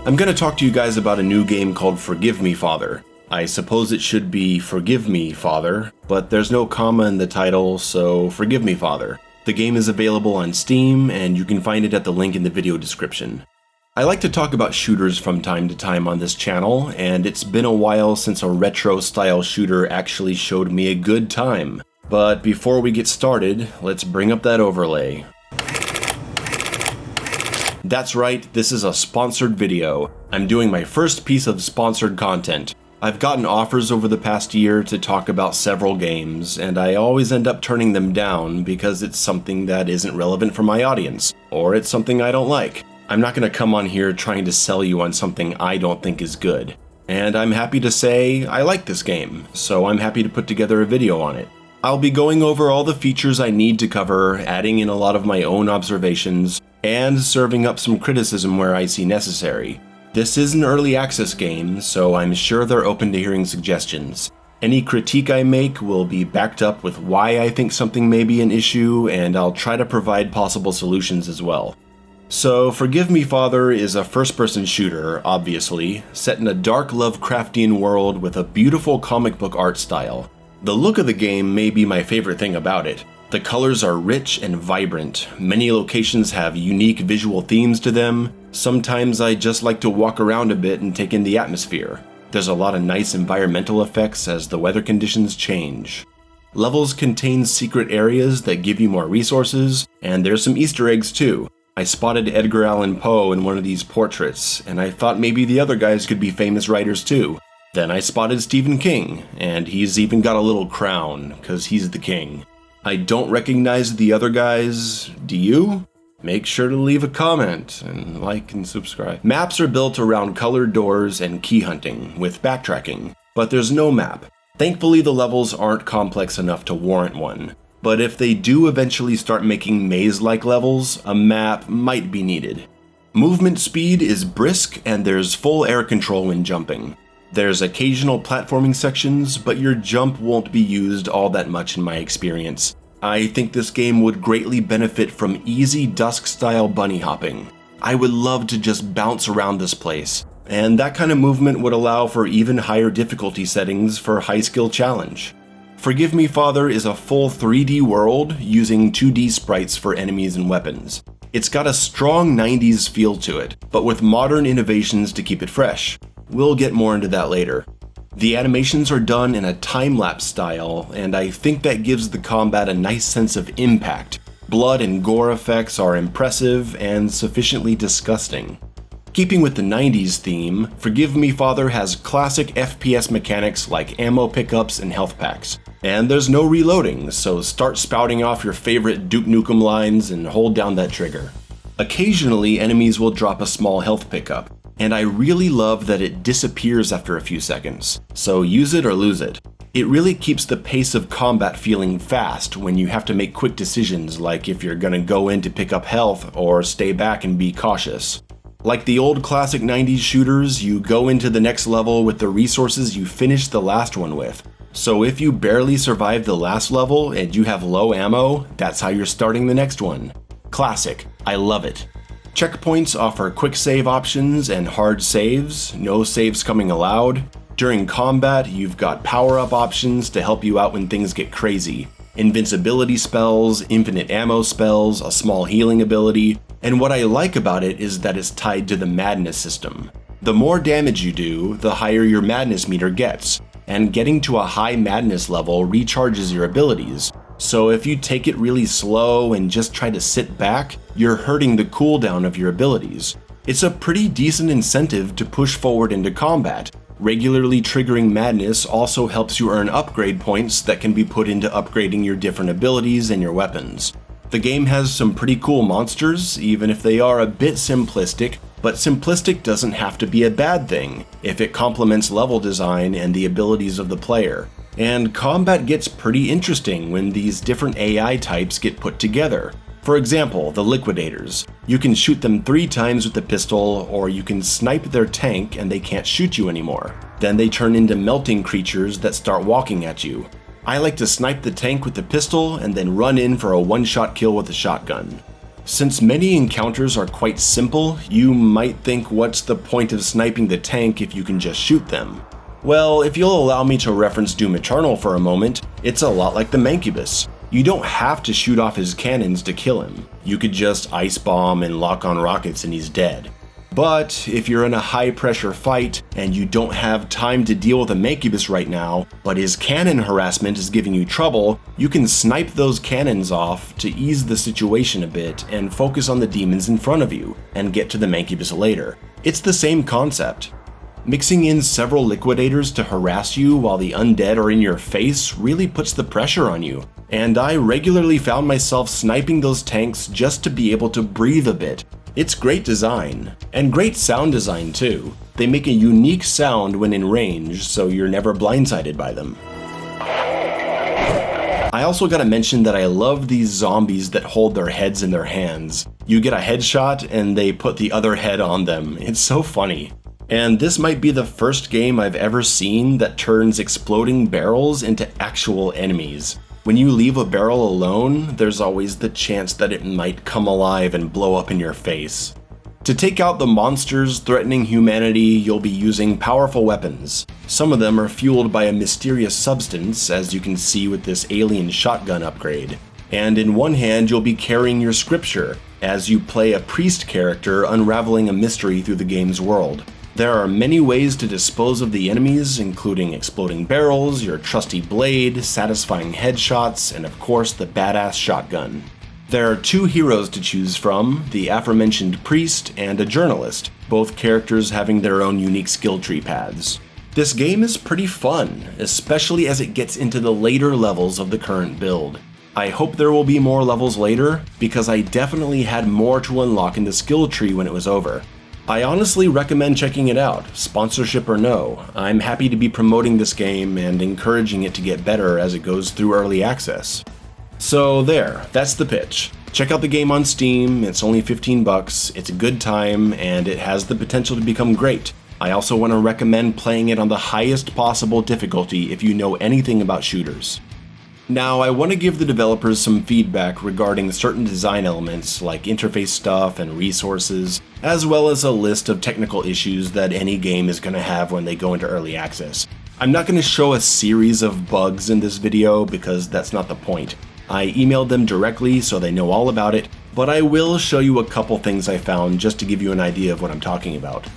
I'm going to talk to you guys about a new game called Forgive Me, Father. I suppose it should be Forgive Me, Father, but there's no comma in the title, so Forgive Me, Father. The game is available on Steam, and you can find it at the link in the video description. I like to talk about shooters from time to time on this channel, and it's been a while since a retro-style shooter actually showed me a good time. But before we get started, let's bring up that overlay. That's right, this is a sponsored video. I'm doing my first piece of sponsored content. I've gotten offers over the past year to talk about several games, and I always end up turning them down because it's something that isn't relevant for my audience, or it's something I don't like. I'm not going to come on here trying to sell you on something I don't think is good. And I'm happy to say I like this game, so I'm happy to put together a video on it. I'll be going over all the features I need to cover, adding in a lot of my own observations, and serving up some criticism where I see necessary. This is an early access game, so I'm sure they're open to hearing suggestions. Any critique I make will be backed up with why I think something may be an issue, and I'll try to provide possible solutions as well. So, Forgive Me, Father is a first-person shooter, obviously, set in a dark Lovecraftian world with a beautiful comic book art style. The look of the game may be my favorite thing about it. The colors are rich and vibrant. Many locations have unique visual themes to them. Sometimes I just like to walk around a bit and take in the atmosphere. There's a lot of nice environmental effects as the weather conditions change. Levels contain secret areas that give you more resources, and there's some Easter eggs too. I spotted Edgar Allan Poe in one of these portraits, and I thought maybe the other guys could be famous writers too. Then I spotted Stephen King, and he's even got a little crown, cause he's the king. I don't recognize the other guys, do you? Make sure to leave a comment, and like and subscribe. Maps are built around colored doors and key hunting, with backtracking, but there's no map. Thankfully the levels aren't complex enough to warrant one, but if they do eventually start making maze-like levels, a map might be needed. Movement speed is brisk, and there's full air control when jumping. There's occasional platforming sections, but your jump won't be used all that much in my experience. I think this game would greatly benefit from easy dusk-style bunny hopping. I would love to just bounce around this place, and that kind of movement would allow for even higher difficulty settings for high-skill challenge. Forgive Me, Father is a full 3D world using 2D sprites for enemies and weapons. It's got a strong 90s feel to it, but with modern innovations to keep it fresh. We'll get more into that later. The animations are done in a time-lapse style, and I think that gives the combat a nice sense of impact. Blood and gore effects are impressive and sufficiently disgusting. Keeping with the 90s theme, Forgive Me, Father has classic FPS mechanics like ammo pickups and health packs. And there's no reloading, so start spouting off your favorite Duke Nukem lines and hold down that trigger. Occasionally, enemies will drop a small health pickup, and I really love that it disappears after a few seconds, so use it or lose it. It really keeps the pace of combat feeling fast when you have to make quick decisions, like if you're gonna go in to pick up health or stay back and be cautious. Like the old classic 90s shooters, you go into the next level with the resources you finished the last one with. So if you barely survived the last level and you have low ammo, that's how you're starting the next one. Classic, I love it. Checkpoints offer quick save options and hard saves, no saves coming allowed. During combat, you've got power-up options to help you out when things get crazy. Invincibility spells, infinite ammo spells, a small healing ability, and what I like about it is that it's tied to the madness system. The more damage you do, the higher your madness meter gets, and getting to a high madness level recharges your abilities. So if you take it really slow and just try to sit back, you're hurting the cooldown of your abilities. It's a pretty decent incentive to push forward into combat. Regularly triggering madness also helps you earn upgrade points that can be put into upgrading your different abilities and your weapons. The game has some pretty cool monsters, even if they are a bit simplistic, but simplistic doesn't have to be a bad thing if it complements level design and the abilities of the player. And combat gets pretty interesting when these different AI types get put together. For example, the Liquidators. You can shoot them 3 times with the pistol, or you can snipe their tank and they can't shoot you anymore. Then they turn into melting creatures that start walking at you. I like to snipe the tank with the pistol and then run in for a one-shot kill with a shotgun. Since many encounters are quite simple, you might think what's the point of sniping the tank if you can just shoot them? Well, if you'll allow me to reference Doom Eternal for a moment, it's a lot like the Mancubus. You don't have to shoot off his cannons to kill him. You could just ice bomb and lock on rockets and he's dead. But if you're in a high pressure fight and you don't have time to deal with a Mancubus right now, but his cannon harassment is giving you trouble, you can snipe those cannons off to ease the situation a bit and focus on the demons in front of you and get to the Mancubus later. It's the same concept. Mixing in several liquidators to harass you while the undead are in your face really puts the pressure on you, and I regularly found myself sniping those tanks just to be able to breathe a bit. It's great design, and great sound design too. They make a unique sound when in range, so you're never blindsided by them. I also gotta mention that I love these zombies that hold their heads in their hands. You get a headshot and they put the other head on them. It's so funny. And this might be the first game I've ever seen that turns exploding barrels into actual enemies. When you leave a barrel alone, there's always the chance that it might come alive and blow up in your face. To take out the monsters threatening humanity, you'll be using powerful weapons. Some of them are fueled by a mysterious substance, as you can see with this alien shotgun upgrade. And in one hand, you'll be carrying your scripture, as you play a priest character unraveling a mystery through the game's world. There are many ways to dispose of the enemies, including exploding barrels, your trusty blade, satisfying headshots, and of course the badass shotgun. There are two heroes to choose from, the aforementioned priest and a journalist, both characters having their own unique skill tree paths. This game is pretty fun, especially as it gets into the later levels of the current build. I hope there will be more levels later, because I definitely had more to unlock in the skill tree when it was over. I honestly recommend checking it out, sponsorship or no. I'm happy to be promoting this game and encouraging it to get better as it goes through early access. So there, that's the pitch. Check out the game on Steam, it's only $15, it's a good time, and it has the potential to become great. I also want to recommend playing it on the highest possible difficulty if you know anything about shooters. Now, I want to give the developers some feedback regarding certain design elements like interface stuff and resources, as well as a list of technical issues that any game is going to have when they go into early access. I'm not going to show a series of bugs in this video because that's not the point. I emailed them directly so they know all about it, but I will show you a couple things I found just to give you an idea of what I'm talking about.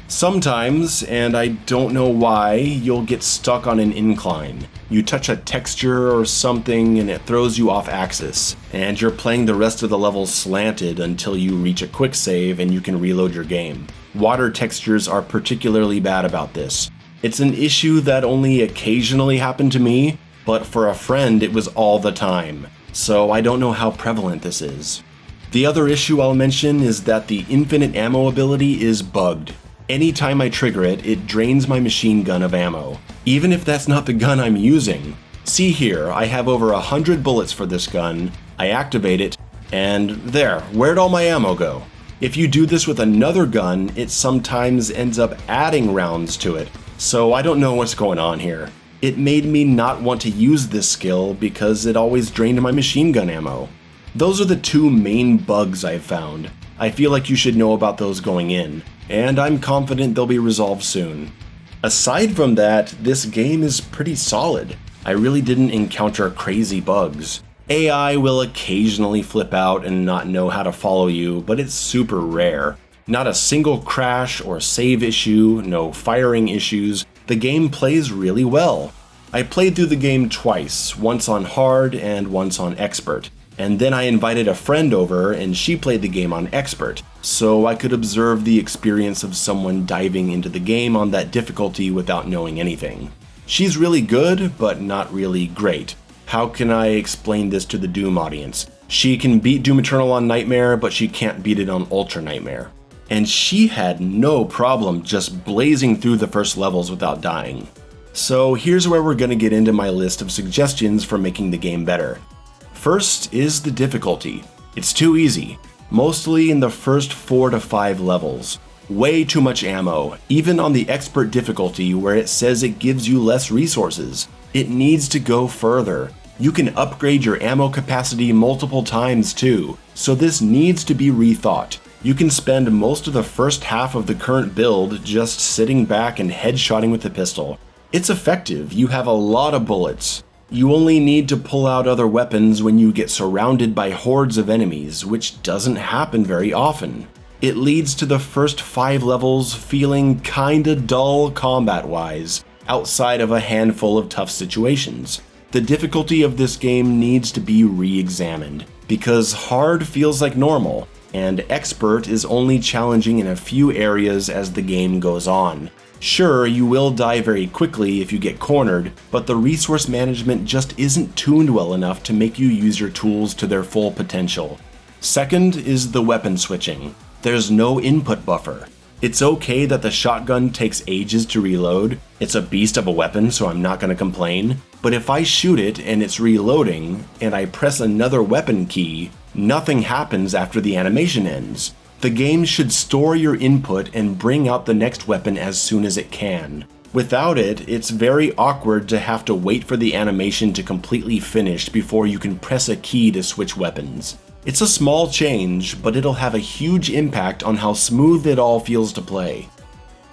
Sometimes, and I don't know why, you'll get stuck on an incline. You touch a texture or something and it throws you off axis, and you're playing the rest of the level slanted until you reach a quick save and you can reload your game. Water textures are particularly bad about this. It's an issue that only occasionally happened to me, but for a friend it was all the time, so I don't know how prevalent this is. The other issue I'll mention is that the infinite ammo ability is bugged. Anytime I trigger it, it drains my machine gun of ammo, even if that's not the gun I'm using. See here, I have over 100 bullets for this gun, I activate it, and there, where'd all my ammo go? If you do this with another gun, it sometimes ends up adding rounds to it, so I don't know what's going on here. It made me not want to use this skill because it always drained my machine gun ammo. Those are the two main bugs I've found. I feel like you should know about those going in, and I'm confident they'll be resolved soon. Aside from that, this game is pretty solid. I really didn't encounter crazy bugs. AI will occasionally flip out and not know how to follow you, but it's super rare. Not a single crash or save issue, no firing issues. The game plays really well. I played through the game twice, once on hard and once on expert. And then I invited a friend over and she played the game on expert, so I could observe the experience of someone diving into the game on that difficulty without knowing anything. She's really good, but not really great. How can I explain this to the Doom audience? She can beat Doom Eternal on Nightmare, but she can't beat it on Ultra Nightmare. And she had no problem just blazing through the first levels without dying. So here's where we're gonna get into my list of suggestions for making the game better. First is the difficulty. It's too easy, mostly in the first 4 to 5 levels. Way too much ammo, even on the expert difficulty where it says it gives you less resources. It needs to go further. You can upgrade your ammo capacity multiple times too, so this needs to be rethought. You can spend most of the first half of the current build just sitting back and headshotting with the pistol. It's effective, you have a lot of bullets. You only need to pull out other weapons when you get surrounded by hordes of enemies, which doesn't happen very often. It leads to the first 5 levels feeling kinda dull combat-wise, outside of a handful of tough situations. The difficulty of this game needs to be re-examined, because hard feels like normal, and expert is only challenging in a few areas as the game goes on. Sure, you will die very quickly if you get cornered, but the resource management just isn't tuned well enough to make you use your tools to their full potential. Second is the weapon switching. There's no input buffer. It's okay that the shotgun takes ages to reload. It's a beast of a weapon, so I'm not going to complain. But if I shoot it and it's reloading, and I press another weapon key, nothing happens after the animation ends. The game should store your input and bring out the next weapon as soon as it can. Without it, it's very awkward to have to wait for the animation to completely finish before you can press a key to switch weapons. It's a small change, but it'll have a huge impact on how smooth it all feels to play.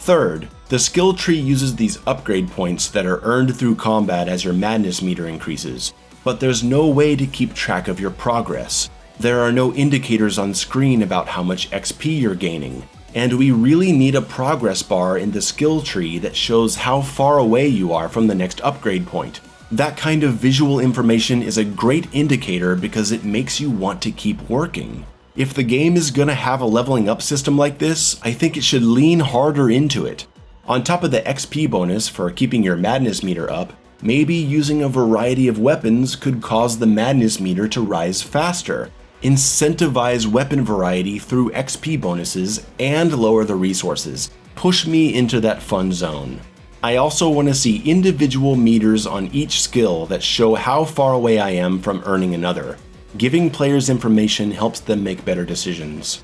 Third, the skill tree uses these upgrade points that are earned through combat as your madness meter increases, but there's no way to keep track of your progress. There are no indicators on screen about how much XP you're gaining, and we really need a progress bar in the skill tree that shows how far away you are from the next upgrade point. That kind of visual information is a great indicator because it makes you want to keep working. If the game is gonna have a leveling up system like this, I think it should lean harder into it. On top of the XP bonus for keeping your madness meter up, maybe using a variety of weapons could cause the madness meter to rise faster. Incentivize weapon variety through XP bonuses and lower the resources. Push me into that fun zone. I also want to see individual meters on each skill that show how far away I am from earning another. Giving players information helps them make better decisions.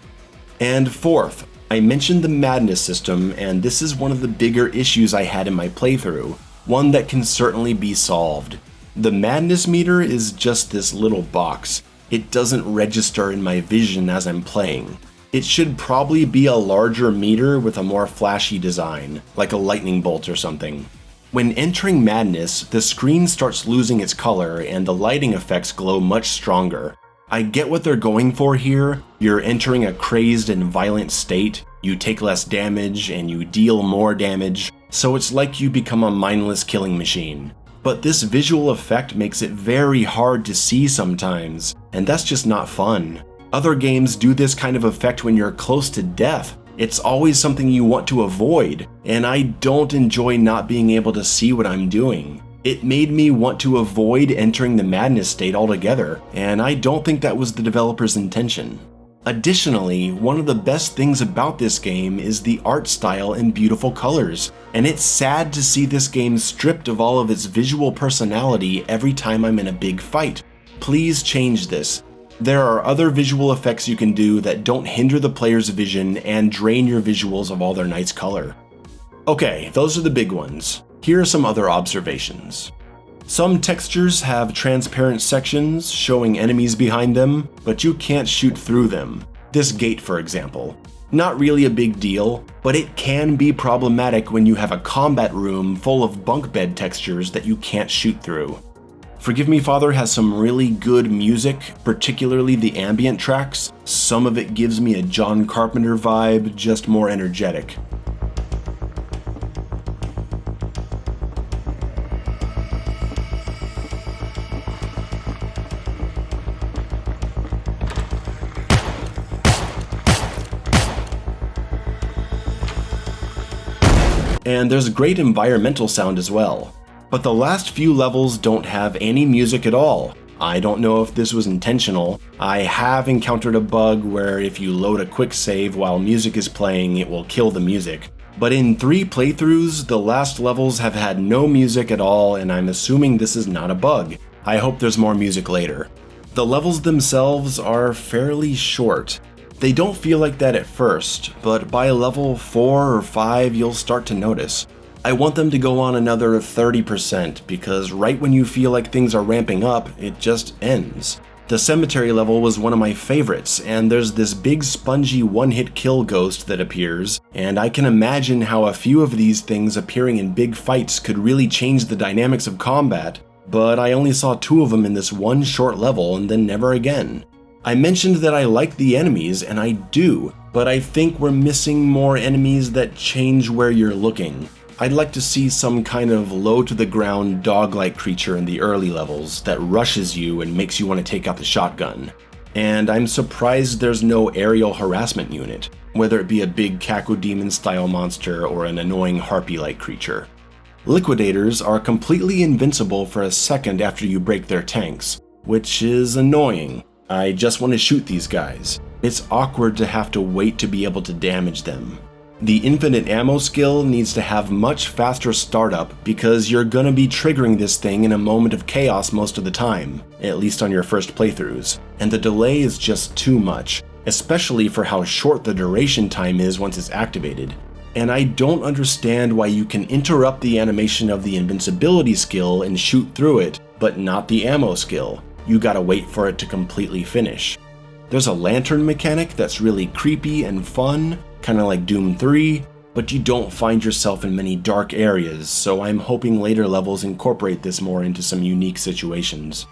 And fourth, I mentioned the madness system, and this is one of the bigger issues I had in my playthrough, one that can certainly be solved. The madness meter is just this little box. It doesn't register in my vision as I'm playing. It should probably be a larger meter with a more flashy design, like a lightning bolt or something. When entering madness, the screen starts losing its color and the lighting effects glow much stronger. I get what they're going for here. You're entering a crazed and violent state, you take less damage and you deal more damage, so it's like you become a mindless killing machine. But this visual effect makes it very hard to see sometimes, and that's just not fun. Other games do this kind of effect when you're close to death. It's always something you want to avoid, and I don't enjoy not being able to see what I'm doing. It made me want to avoid entering the madness state altogether, and I don't think that was the developer's intention. Additionally, one of the best things about this game is the art style and beautiful colors, and it's sad to see this game stripped of all of its visual personality every time I'm in a big fight. Please change this. There are other visual effects you can do that don't hinder the player's vision and drain your visuals of all their nice color. Okay, those are the big ones. Here are some other observations. Some textures have transparent sections showing enemies behind them, but you can't shoot through them. This gate, for example. Not really a big deal, but it can be problematic when you have a combat room full of bunk bed textures that you can't shoot through. Forgive Me Father has some really good music, particularly the ambient tracks. Some of it gives me a John Carpenter vibe, just more energetic. And there's great environmental sound as well. But the last few levels don't have any music at all. I don't know if this was intentional. I have encountered a bug where if you load a quick save while music is playing, it will kill the music. But in 3 playthroughs, the last levels have had no music at all, and I'm assuming this is not a bug. I hope there's more music later. The levels themselves are fairly short. They don't feel like that at first, but by level 4 or 5 you'll start to notice. I want them to go on another 30% because right when you feel like things are ramping up, it just ends. The cemetery level was one of my favorites, and there's this big spongy one-hit kill ghost that appears, and I can imagine how a few of these things appearing in big fights could really change the dynamics of combat, but I only saw 2 of them in this one short level and then never again. I mentioned that I like the enemies, and I do, but I think we're missing more enemies that change where you're looking. I'd like to see some kind of low-to-the-ground dog-like creature in the early levels that rushes you and makes you want to take out the shotgun. And I'm surprised there's no aerial harassment unit, whether it be a big Cacodemon-style monster or an annoying harpy-like creature. Liquidators are completely invincible for a second after you break their tanks, which is annoying. I just want to shoot these guys. It's awkward to have to wait to be able to damage them. The infinite ammo skill needs to have much faster startup because you're gonna be triggering this thing in a moment of chaos most of the time, at least on your first playthroughs, and the delay is just too much, especially for how short the duration time is once it's activated. And I don't understand why you can interrupt the animation of the invincibility skill and shoot through it, but not the ammo skill. You gotta wait for it to completely finish. There's a lantern mechanic that's really creepy and fun, kinda like Doom 3, but you don't find yourself in many dark areas, so I'm hoping later levels incorporate this more into some unique situations.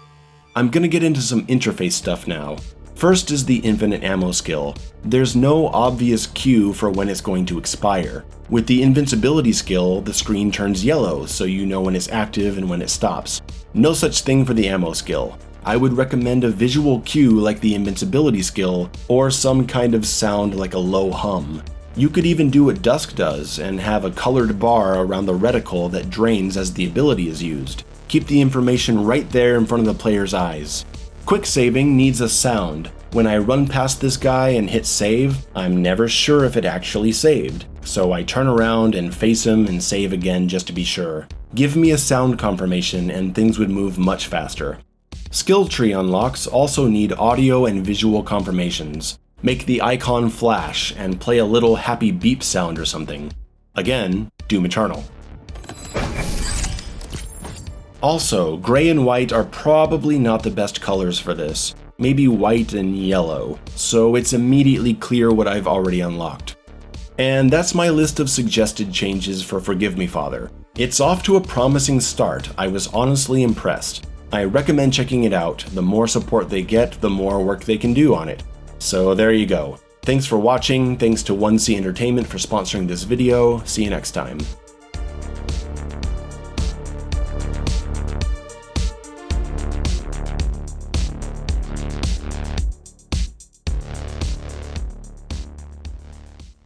I'm gonna get into some interface stuff now. First is the infinite ammo skill. There's no obvious cue for when it's going to expire. With the invincibility skill, the screen turns yellow, so you know when it's active and when it stops. No such thing for the ammo skill. I would recommend a visual cue like the invincibility skill, or some kind of sound like a low hum. You could even do what Dusk does and have a colored bar around the reticle that drains as the ability is used. Keep the information right there in front of the player's eyes. Quick saving needs a sound. When I run past this guy and hit save, I'm never sure if it actually saved, so I turn around and face him and save again just to be sure. Give me a sound confirmation and things would move much faster. Skill tree unlocks also need audio and visual confirmations. Make the icon flash and play a little happy beep sound or something. Again, Doom Eternal. Also, gray and white are probably not the best colors for this. Maybe white and yellow, so it's immediately clear what I've already unlocked. And that's my list of suggested changes for Forgive Me Father. It's off to a promising start. I was honestly impressed. I recommend checking it out. The more support they get, the more work they can do on it. So there you go. Thanks for watching, thanks to 1C Entertainment for sponsoring this video. See you next time.